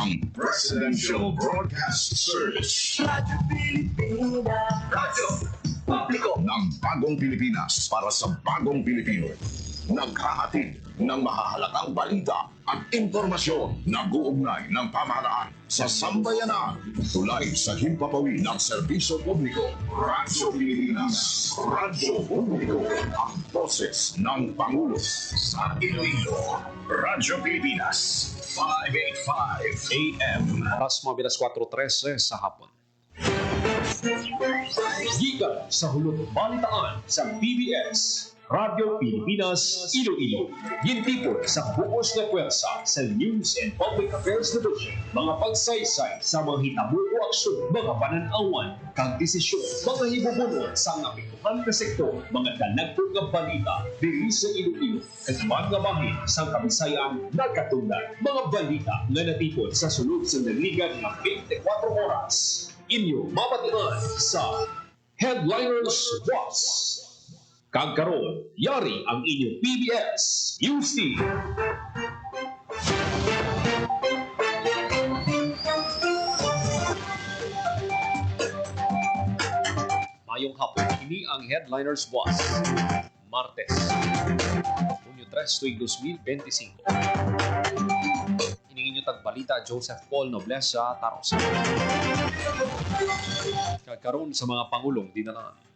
ang Presidential Broadcast Service. Radyo Pilipinas. Radyo Publiko ng Bagong Pilipinas para sa Bagong Pilipino. Naghahatid ng mahahalagang balita at impormasyon na guugnay ng pamahalaan sa sambayanan. Tulay sa himpapawid ng serbisyo publiko. Radyo Pilipinas. Radyo Publiko. Ang boses ng Pangulo sa Iloilo. Radyo Pilipinas. 585 AM. Oras mo bilas 4:13 sa hapon. Gikan sa hulog balitaan sa PBS, Radyo Pilipinas, Iloilo. Gintipon sa buos na pwersa sa News and Public Affairs Division. Mga pagsaysay sa mga hitabo o aksyon, mga pananawan, kang desisyon, mga hibubunod sa apektuhan na sektor, mga dalagpong nga balita, diri sa Iloilo, at mga bahin sa Kabisayan nagkatulad. Mga balita na natipon sa sulod sa naligan ng 24 oras. Inyo mapatian sa Headliners Watch. Kagkaroon, yari ang inyong PBS UC. Mayong hapon, ini ang Headliners Watch. Martes, Hunyo 3, tuwing 2025. Iningin nyo tagbalita Joseph Paul Noblesa Taros. Kagkaroon sa mga Pangulong dinalaan.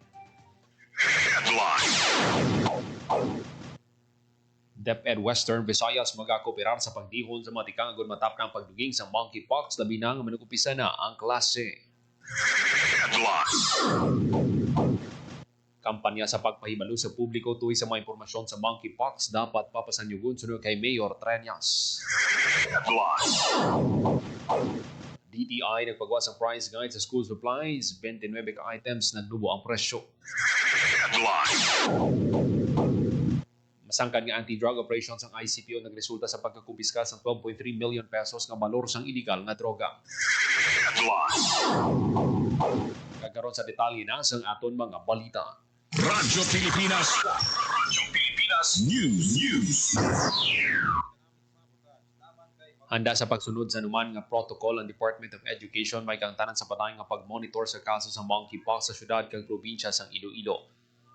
DepEd Western Visayas magakooperar sa pagdihon sa mga tikang agad matap ng pagduging sa monkeypox labi na nga manukupisa na ang klase. Kampanya sa pagpahibalo sa publiko tuwi sa mga impormasyon sa monkeypox dapat papasanyugon sunod kay Mayor Treñas. DTI nagpagawa ng price guide sa school supplies, 29 items nagnubo ang presyo. Masangkan nga anti-drug operations ang ICPO nagresulta sa pagkakumpiska ng 12.3 million pesos na balor sang illegal na droga. Kagaron sa detalye na sang aton mga balita. Radyo Pilipinas. Radyo Pilipinas News. Handa sa pagsunod sa numan nga protocol ang Department of Education may kangtanan sa patay nga pag-monitor sa kaso sa monkeypox sa syudad kag probinsya sang Iloilo.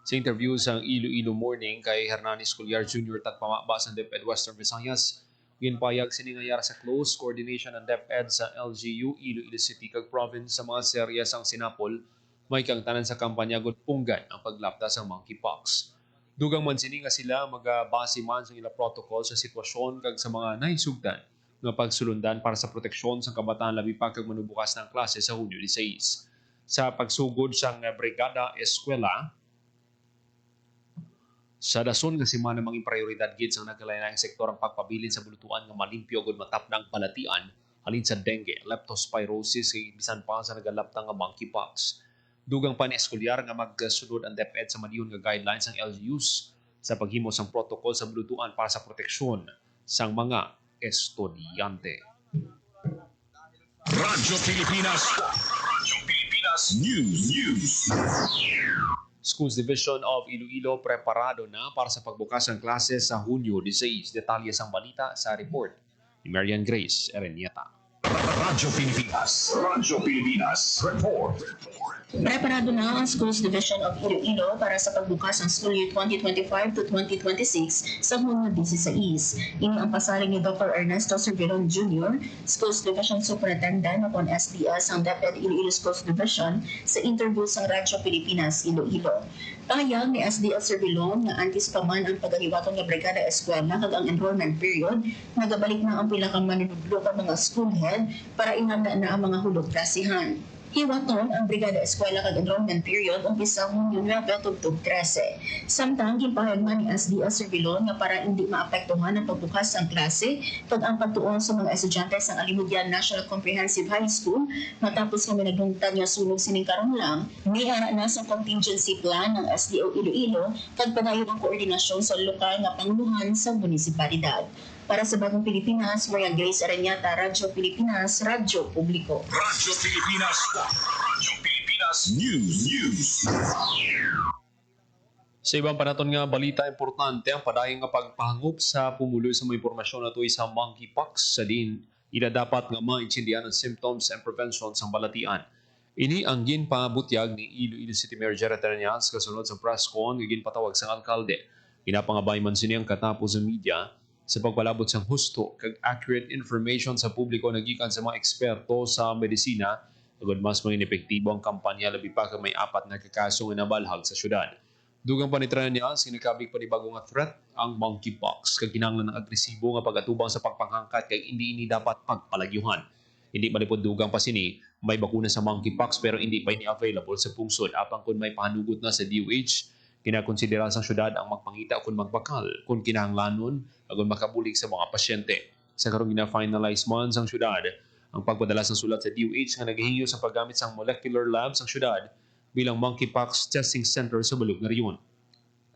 Sa interview sa Iloilo Morning kay Hernanis Culyar Jr. tagpamaba sa DepEd Western Visayas, ginpayag siningayar sa close coordination ng DepEd sa LGU Iloilo City kag province sa mga serya sang sinapol may kangtanan sa kampanya gud punggan ang paglapda sa monkeypox. Dugang man sini nga sila magabase man sa ila protocol sa sitwasyon kag sa mga nahisugdan nga pagsulundan para sa proteksyon sa kabataan labi pa kag manubukas ng klase sa Hunyo 16. Sa pagsugod sang Brigada Eskwela sa dason nga semana maging prioridad gid sa nagkalain-laing sektor ang pagpabilin sa bulutuan nga malimpyo ug matapnang palatian halin sa dengue, leptospirosis ug bisan pa sa nagalaptang nga monkeypox. Dugang pa ni Esculiar nga magsunod ang DepEd sa maliyon nga guidelines ng LGUs sa paghimo sang protocol sa bulutuan para sa proteksyon sang mga estudyante. Radyo Pilipinas. Radyo Pilipinas News. Schools Division of Iloilo preparado na para sa pagbukas ng klase sa Hunyo 16. Detalye sang balita sa report ni Marian Grace Erenieta. Radyo Pilipinas. Radyo Pilipinas Report. Preparado na ang Schools Division of Iloilo para sa pagbukas ng school year 2025 to 2026 sa Hunyo 16. Ini ang pasalig ni Dr. Ernesto Servilon Jr., Schools Division Superintendent upon SDS ang DepEd Iloilo Schools Division sa interview sa Radyo Pilipinas Iloilo. Pahayag ni SDS Servilon na antis pa man ang paghahiwaton nga Brigada Eskwela kag ang enrollment period, nagabalik na ang pila ka manunudlo ka mga school head para inanda na ang mga hulog klasihan. Hiwaton ang Brigada Eskwela kag enrollment period umpisa Hunyo 9 tugtog 13. Samtang gipahayag man ni SDS Servilon nga para hindi maapektuhan ang pagbukas ng klase kag ang pagtuon sa mga estudyante sa Alimudian National Comprehensive High School matapos kami naglungtad nga sunog sining karon lang, niara na sa contingency plan ng SDO Iloilo kag padayon ang koordinasyon sa lokal nga panguluhan sa munisipalidad. Para sa Bagong Pilipinas, Marian Grace Aranyata, Radyo Pilipinas, Radyo Publiko. Radyo Pilipinas. Radyo Pilipinas News. Sa ibang panaton nga balita importante ang padayong nga pagpahangop sa pumuloy sa mga impormasyon na tuwi sa monkeypox sa din Ila dapat nga maintindihan ang symptoms and prevention sa balatian. Ini ang ginpabutyag ni Iloilo City Mayor Jerry Terñas kasunod sa press con nga ginpatawag sa alkalde. Ginapangabay man siniyang katapos sa media sa pagpalabot sang husto kag accurate information sa publiko nagikan sa mga eksperto sa medisina agud mas maging epektibo ang kampanya labi pa kag may 4 na kakaso nga nabalhag sa syudad. Dugang panitran niya, sinakabig panibago nga threat ang monkeypox kag kinahanglan ng agresibo nga pagatubang sa pagpanghangkat kay ini dapat pagpalagyuhan. Hindi malipod dugang pa sini, may bakuna sa monkeypox pero hindi pa ini available sa pungsod apang kung may pahanugot na sa DOH, kinakonsidera sa syudad ang magpangita kung magbakal kung kinahanglanon agon makabulig sa mga pasyente. Sa karong gina-finalize man sang syudad, ang pagpadala sa sulat sa DOH nga naghihinyo sa paggamit sang molecular lab sang syudad bilang monkeypox testing center sa balog nga riyon.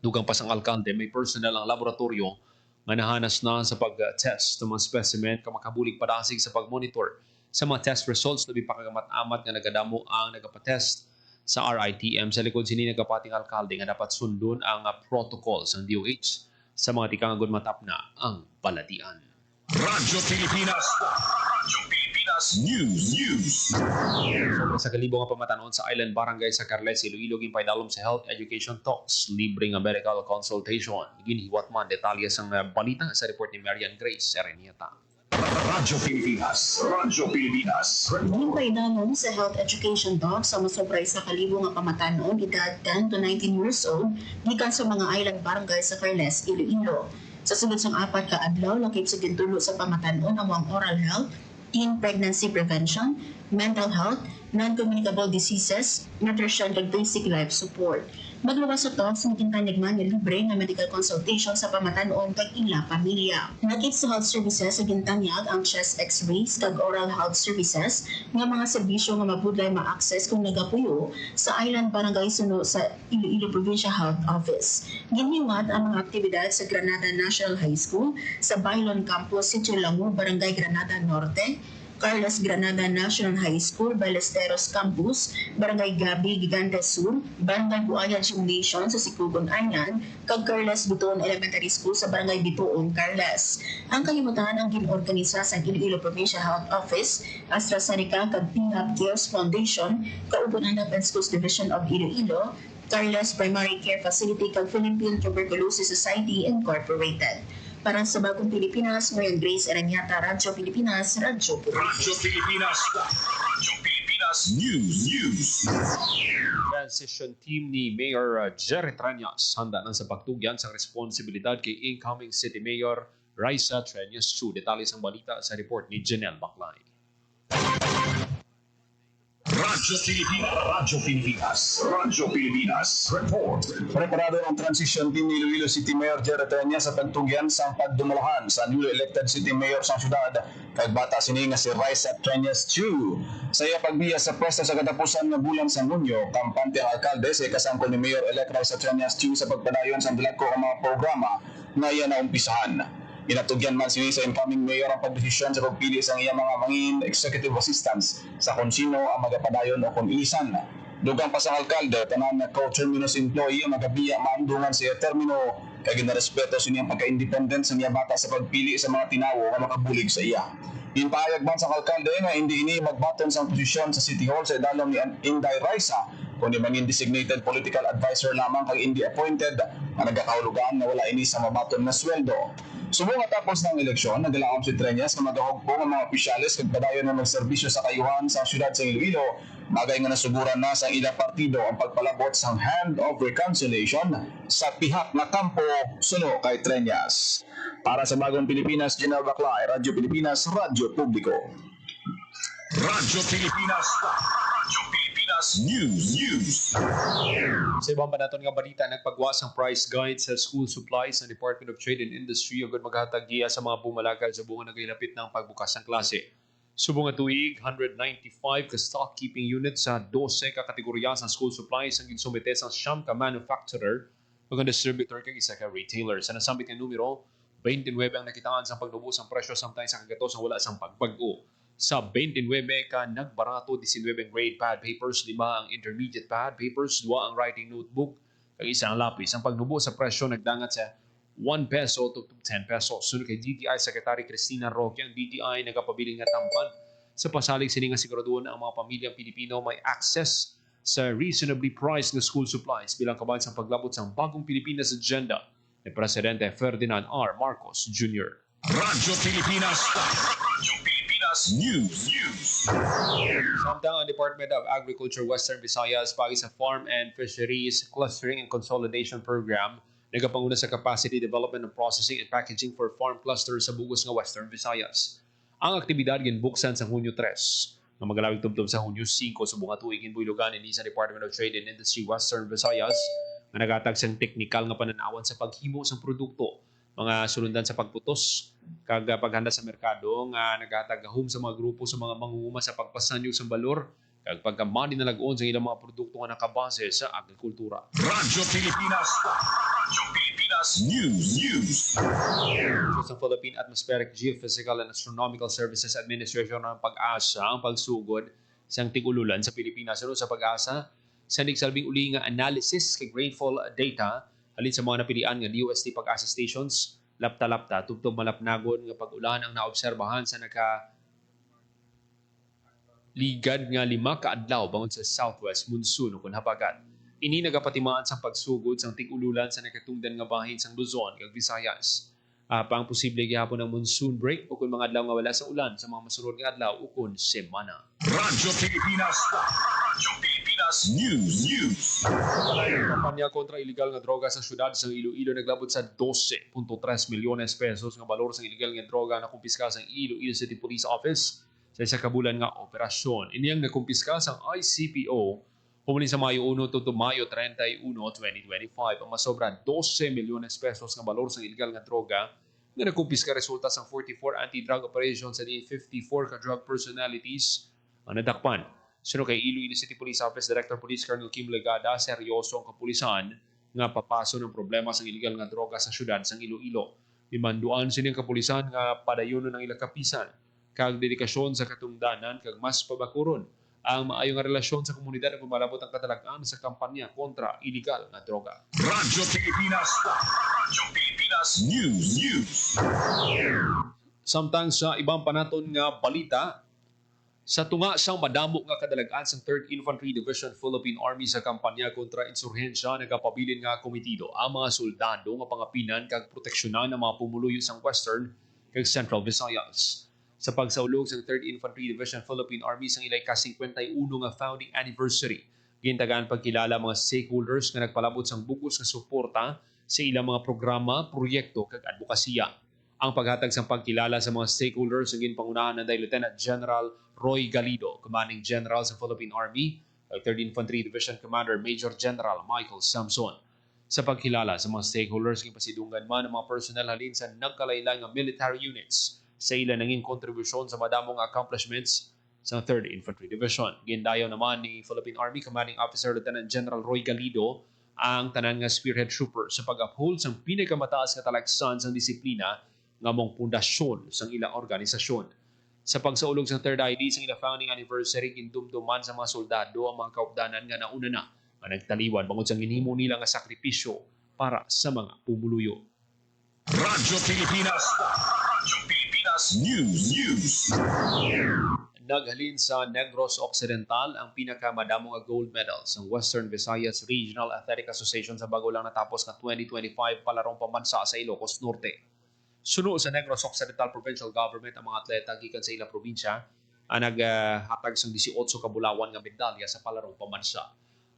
Dugang pa sang alkalde, may personal ang laboratorio nga nahanas na sa pag-test ng mga specimen ka makabulig padasig sa pag-monitor sa mga test results labi pa kagamat-amat nga nagadamo ang nagapatest sa RITM sa likod sini nagapating alkalde nga dapat sundon ang protocol sa DOH sa mga tikang agad matap na ang balatian. Radyo Pilipinas. Radyo Pilipinas News. Sa kalibo nga pamatanon sa Island Barangay sa Carles, Iloilo ginpaydalom sa Health Education Talks, libre nga medical consultation. Ginhiwat man detalye sang balita sa report ni Marian Grace Serenieta. Radyo Pilipinas. Radyo Pilipinas. Ginpaydalom sa Health Education Talk sa masobray sa kalibo nga pamatanon edad 10 to 19 years old gikan sa mga Island Barangay sa Carles, Iloilo. Sa sunod sang 4 ka adlaw lakip sa gintulo sa pamatanon ang mga oral health, teen pregnancy prevention, mental health, non-communicable diseases, nutrition ug basic life support. Magluwas sa talks ng gintanigman nga libre nga medical consultation sa pamatanon kag ila pamilya. Nakit sa health services sa gintanyag ang chest x-rays kag oral health services nga mga serbisyo nga mabudlay ma-access kung nagapuyo sa Island Barangay suno sa Iloilo Provincial Health Office. Ginhiwat ang mga aktibidad sa Granada National High School, sa Bailon Campus, Sitio Lango, Barangay Granada Norte, Carlos Granada National High School, Ballesteros Campus, Barangay Gabi, Gigante Sur, Barangay Buaya Gymnasium sa Sikugon Anyan, kag Carlos Bitoon Elementary School sa Barangay Bitoon, Carles. Ang kalimutan ang ginorganisa sa Iloilo Provincial Health Office, AstraZeneca kag PHAP Cares Foundation, kauban ang Health and Schools Division of Iloilo, Carles Primary Care Facility kag Philippine Tuberculosis Society Incorporated. Para sa Bagong Pilipinas, Marian Grace Eraniata, Radyo Pilipinas, Radyo Pilipinas. Radyo Pilipinas. Radyo Pilipinas News. Transition team ni Mayor Jerry Terñas handa na sa pagtugyan sa responsibilidad kay incoming City Mayor Raisa Terñas Chu. Detalye ang balita sa report ni Janelle Baclay. Radyo Pilipinas. Radyo Pilipinas. Radyo Pilipinas. Report. Preparado ang transition team ni Iloilo City Mayor Jerry Terñas sa pagtugyan sa pagdumalahan sa newly elected City Mayor sa syudad kag bata sini nga si Raisa Terñas Chu. Sa iya pagbiya sa pwesto sa katapusan nga bulan sa Hunyo, kampante ang alkalde sa ikasangkol ni Mayor-elect Raisa Terñas Chu sa pagpadayon sa dalagko nga mga programa nga iya na umpisahan. Inatugyan man sini sa incoming mayor ang pagdesisyon sa pagpili sa iyang mga mangin executive assistants sa kung sino ang magapadayon o kung ilisan. Dugang pa sa alkalde, tanan na co-terminus employee ang magabiya maandungan sa iya termino kay ginarespeto sa iyang pagka-independent sa iya bata sa pagpili sa mga tinawo nga makabulig sa iya. Impahayag man sa alkalde nga hindi ini magbaton sa posisyon sa City Hall sa idalom ni Inday Raisa kundi mangin designated political advisor lamang kag hindi appointed nga nagakahulugan na wala ini sa mabaton na sweldo. Subong tapos ng eleksyon, nagalaom si Terñas na magahugpo ng mga opisyales kag padayon na magserbisyo sa kayuhan sa syudad sa Iloilo, bagay nga nasuguran na sa ilang partido ang pagpalabot sa hand of reconciliation sa pihak na kampo suno kay Terñas. Para sa Bagong Pilipinas, Janelle Baclay, Radyo Pilipinas, Radyo Publiko. Radyo Pilipinas. Radyo Pilipinas News. Sa ibang banaton nga balita, nagpagwas ang price guide sa school supplies ng Department of Trade and Industry ug maghatag giya sa mga bumalagal sa bunga nagilapit ng pagbukas ng klase. Subong nga tuig, 195 ka stock keeping unit sa 12 ka kategorya sa school supplies ang ginsumite sa siyam ka manufacturer ug ang distributor kag isa ka retailer. Sa nasambit nga numero, 29 ang nakitaan sa pagnubos ang presyo samtang sa kagatos ang wala sang pagpag-o. Sa 29 ka nagbarato, 19 grade pad papers, 5 ang intermediate pad papers, 2 ang writing notebook, kag isa ang lapis. Ang pagnubo sa presyo nagdangat sa 1 peso to 10 pesos. Sunod kay DTI Secretary Cristina Roque, ang DTI nagapabiling nga tampan sa pasalig sini nga siguraduhan ang mga pamilyang Pilipino may access sa reasonably priced na school supplies bilang kabayan sa paglabot sa bagong Pilipinas agenda ni Presidente Ferdinand R. Marcos Jr. Radyo Pilipinas. Radyo Pilipinas News. Samtang ang Department of Agriculture Western Visayas pagi sa Farm and Fisheries Clustering and Consolidation Program nagapanguna sa capacity development and processing and packaging for farm clusters sa bugos nga Western Visayas. Ang aktibidad ginbuksan sa Hunyo 3 nga magalawig tubtob sa Hunyo 5 sa bunga tuig ginbuilugan ini sa Department of Trade and Industry Western Visayas nga nagatag sang teknikal nga pananawan sa paghimo sa produkto, mga sulundan sa pagputos, kag paghanda sa merkado nga nagatagahom sa mga grupo sa mga mangunguma sa pagpasanyo sa balor, kag pagkamani na lag-on sa ilang mga produkto nga nakabase sa agrikultura. Radyo Pilipinas. Radyo Pilipinas News. Sa Philippine Atmospheric Geophysical and Astronomical Services Administration ng pag-asa ang pagsugod sa tig-ululan sa Pilipinas. Ano sa pag-asa? Sa nagsalbing uli nga analysis kay rainfall data halin sa mga napilian nga DOST pag-asa stations, lapta-lapta, tubtob malapnagon nga pag-ulan ang naobserbahan sa ligad nga 5 ka adlaw bangon sa southwest monsoon ug habagat. Ini nagapatimaan sa pagsugod sang tig-ululan sa nakatungdan nga bahin sang Luzon kag Visayas. Pang posible gihapon ng monsoon break o kung mga adlaw nga wala sa ulan sa mga masunod nga adlaw o kung semana. Radyo Pilipinas. Radyo Pilipinas News. Kampanya kontra illegal nga droga sa syudad sa Iloilo naglabot sa 12.3 milyones pesos nga balor sa illegal nga droga na kumpiska sa Iloilo City Police Office sa isa ka bulan nga operasyon. Ini ang nakumpiska sa ICPO humuli sa Mayo 1 to Mayo 31, 2025 ang masobra 12 milyones pesos nga balor sa illegal nga droga nga nakumpiska resulta sa 44 anti-drug operations sa 54 ka drug personalities ang nadakpan. Sino kay Iloilo City Police Office Director Police Colonel Kim Legada, seryoso ang kapulisan nga papaso ng problema sa illegal nga droga sa syudad sa Iloilo. Limanduan sining kapulisan nga padayon ng ilang kapisan kag dedikasyon sa katungdanan kag mas pabakuron ang maayong nga relasyon sa komunidad na pumalabot ang katalagaan sa kampanya kontra illegal nga droga. Radyo Pilipinas. Radyo Pilipinas News. Samtang sa ibang panaton nga balita, sa tunga sang madamo nga kadalagan sang 3rd Infantry Division Philippine Army sa kampanya kontra insurhensya nagapabilin nga komitido ang mga soldado nga pangapinan kag proteksyonan ng mga pumuluyo sang Western kag Central Visayas. Sa pagsaulog sa 3rd Infantry Division Philippine Army sang ilay ka-51 nga founding anniversary, gintagaan pagkilala mga stakeholders nga nagpalabot sang bugos nga suporta sa ilang mga programa, proyekto kag advokasya. Ang paghatag sang pagkilala sa mga stakeholders ang ginpangunahan ng Lieutenant General Roy Galido, Commanding General sa Philippine Army, at 3rd Infantry Division Commander Major General Michael Samson. Sa pagkilala sa mga stakeholders, gipasidunggan man ang mga personnel halin sa nagkalaylay nga military units sa ilan nanging kontribusyon sa madamong accomplishments sa 3rd Infantry Division. Gindayaw naman ni Philippine Army Commanding Officer Lieutenant General Roy Galido ang tanan nga spearhead trooper sa pag-uphold sang pinakamataas nga talagsan sang disiplina nga mong pundasyon sang ilang organisasyon. Sa pagsaulog sa 3rd ID sang ilang founding anniversary, gindumduman sa mga soldado ang mga kaupdanan nga nauna na nga nagtaliwan bangod sa ginhimo nila nga sakripisyo para sa mga pumuluyo. Radyo Pilipinas. Radyo Pilipinas News. Naghalin sa Negros Occidental ang pinakamadamong nga gold medals ng Western Visayas Regional Athletic Association sa bago lang natapos nga 2025 palarong pambansa sa Ilocos Norte. Suno sa Negros Occidental Provincial Government ang mga atleta gikan sa ilang probinsya ang naghatag sang 18 ka bulawan nga medalya sa palarong pambansa.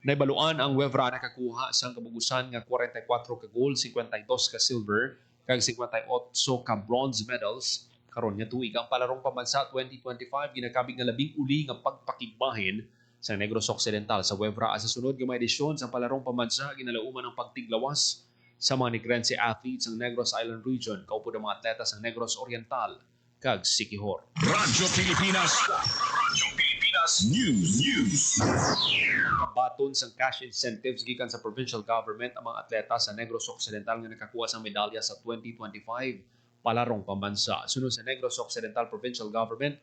Naibaluan ang Wevra nakakuha sa kabugusan nga 44 ka gold, 52 ka silver, kag 58 ka bronze medals. Karon nga tuig ang palarong pambansa 2025 ginakabig nga labing uli nga pagpakigbahin sa Negros Occidental sa Wevra. Sa sunod nga mga edisyon sa palarong pambansa ginalauman ang pagtiglawas sa mga Negrense athletes ng Negros Island Region, kaupo ng mga atleta sa Negros Oriental kag Siquijor. Radyo Pilipinas. Radyo Pilipinas News. Baton sang cash incentives gikan sa provincial government ang mga atleta sa Negros Occidental nga nakakuha sang medalya sa 2025 palarong pambansa. Sunod sa Negros Occidental Provincial Government,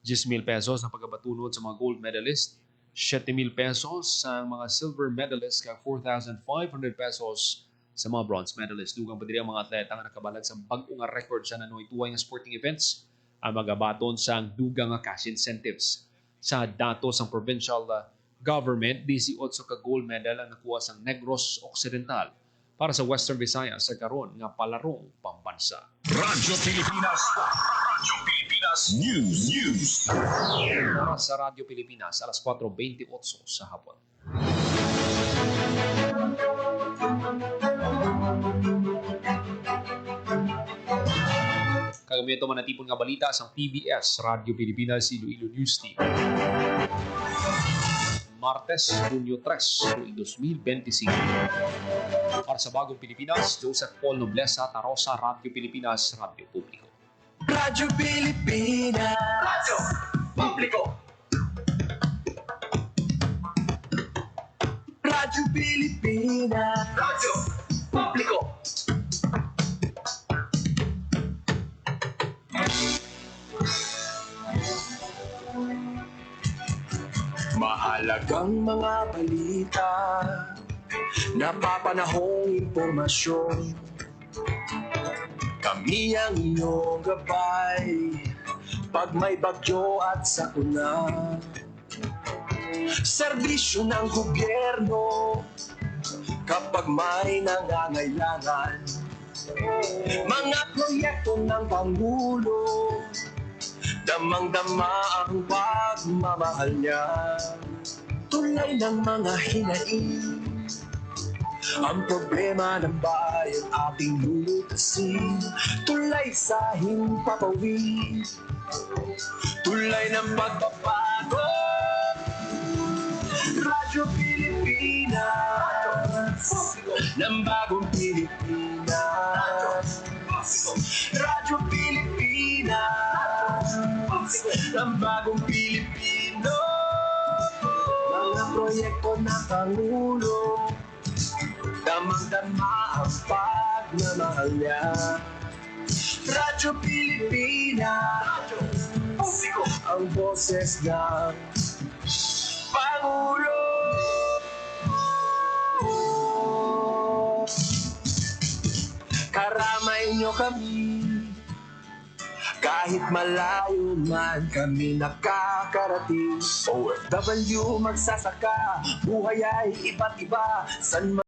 10,000 pesos ang pagkabatunod sa mga gold medalist, 7,000 pesos sa mga silver medalist kag 4,500 pesos Sa mga bronze medalist, dugang pa diri ang mga atleta nga nakabalag sa bag-o nga record sa nanuituay nga sporting events ang magabaton sa dugang nga cash incentives. Sa datos ng provincial government, 18 ka gold medal ang nakuha sa Negros Occidental para sa Western Visayas sa karon nga palarong pambansa. Radyo Pilipinas. Radyo Pilipinas News. Para sa Radyo Pilipinas, alas 4:28 sa hapon. Kagamiton man natipon nga balita sa PBS, Radyo Pilipinas Iloilo News Team. Martes, Hunyo 3, 2025. Para sa Bagong Pilipinas, Joseph Paul Noblesa, Tarosa, Radyo Pilipinas, Radyo Publiko. Radyo Pilipinas. Radyo Publiko. Radyo Pilipinas. Radyo Publiko. Mahalagang mga balita, napapanahong impormasyon. Kami ang iyong gabay, pag may bagyo at sakuna. Serbisyo ng gobyerno, kapag may nangangailangan. Mga proyekto ng Pangulo, damang-dama ang pagmamahal niya. Tulay ng mga hinaing, ang problema ng bayan ating lulutasin. Tulay sa himpapawid, tulay ng pagbabago. Radyo Pilipinas, ng bagong Pilipinas. Radyo Pilipinas, ng bagong Pilipino. Mga proyekto ng Pangulo, damang-dama ang pagmamahal niya. Radyo Pilipinas, ang boses ng Pangulo. Karamay nyo kami, kahit malayo man kami nakakarating. OFW magsasaka, buhay ay iba't iba. San